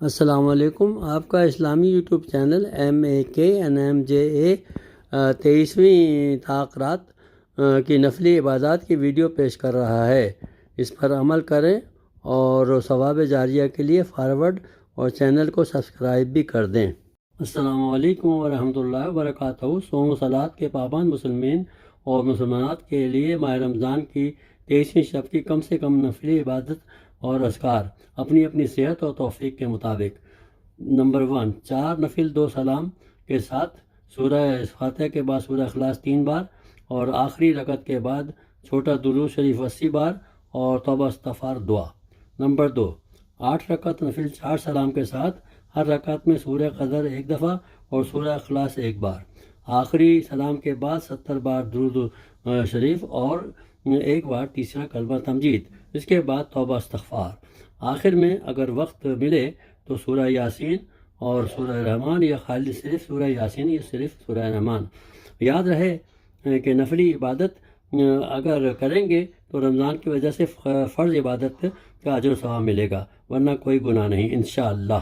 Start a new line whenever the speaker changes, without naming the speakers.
السلام علیکم۔ آپ کا اسلامی یوٹیوب چینل MAKNMJA 23ویں تاخیرات کی نفلی عبادات کی ویڈیو پیش کر رہا ہے۔ اس پر عمل کریں اور ثواب جاریہ کے لیے فارورڈ اور چینل کو سبسکرائب بھی کر دیں۔ السلام علیکم ورحمۃ اللہ وبرکاتہ۔ صوم و صلات کے پابند مسلمین اور مسلمانات کے لیے ماہ رمضان کی 23ویں شب کی کم سے کم نفلی عبادت اور اذکار اپنی اپنی صحت اور توفیق کے مطابق۔ نمبر 1، 4 نفل 2 سلام کے ساتھ سورہ فاتحہ کے بعد سورہ اخلاص 3 بار اور آخری رکعت کے بعد چھوٹا درود شریف 80 بار اور توبہ استغفار دعا۔ نمبر 2، 8 رکعت نفل 4 سلام کے ساتھ ہر رکعت میں سورہ قدر 1 دفعہ اور سورہ اخلاص 1 بار، آخری سلام کے بعد 70 بار درود شریف اور 1 بار تیسرا کلمہ تمجید، اس کے بعد توبہ استغفار۔ آخر میں اگر وقت ملے تو سورہ یاسین اور سورہ رحمان یا خالی صرف سورہ یاسین یا صرف سورہ رحمان۔ یاد رہے کہ نفلی عبادت اگر کریں گے تو رمضان کی وجہ سے فرض عبادت کا اجر و ثواب ملے گا، ورنہ کوئی گناہ نہیں انشاءاللہ۔